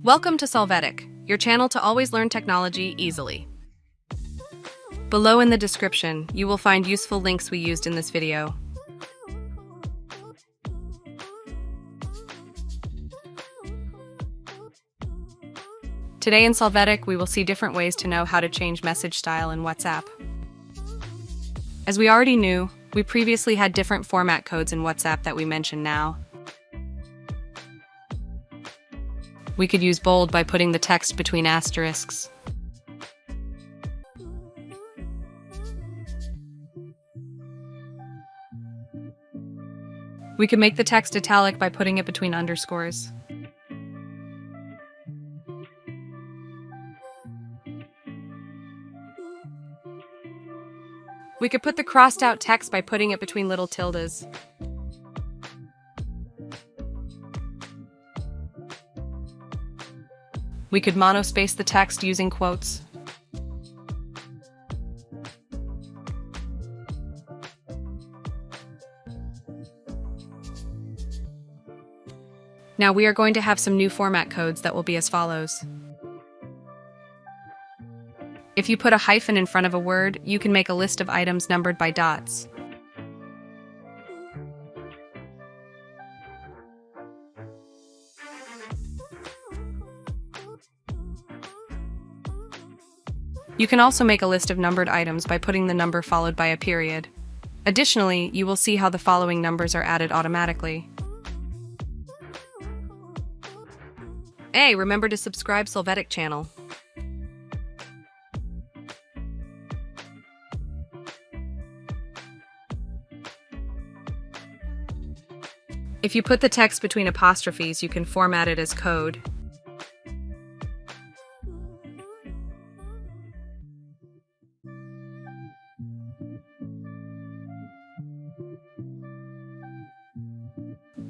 Welcome to Solvetic, your channel to always learn technology easily. Below in the description, you will find useful links we used in this video. Today in Solvetic, we will see different ways to know how to change message style in WhatsApp. As we already knew, we previously had different format codes in WhatsApp that we mention now. We could use bold by putting the text between asterisks. We could make the text italic by putting it between underscores. We could put the crossed out text by putting it between little tildes. We could monospace the text using quotes. Now we are going to have some new format codes that will be as follows. If you put a hyphen in front of a word, you can make a list of items numbered by dots. You can also make a list of numbered items by putting the number followed by a period. Additionally, you will see how the following numbers are added automatically. Hey, remember to subscribe Solvetic channel. If you put the text between apostrophes, you can format it as code.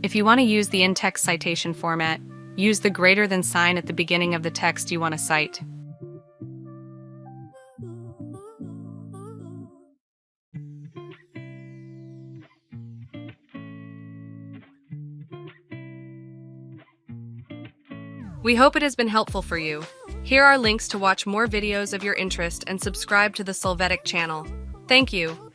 If you want to use the in-text citation format, use the greater than sign at the beginning of the text you want to cite. We hope it has been helpful for you. Here are links to watch more videos of your interest and subscribe to the Solvetic channel. Thank you.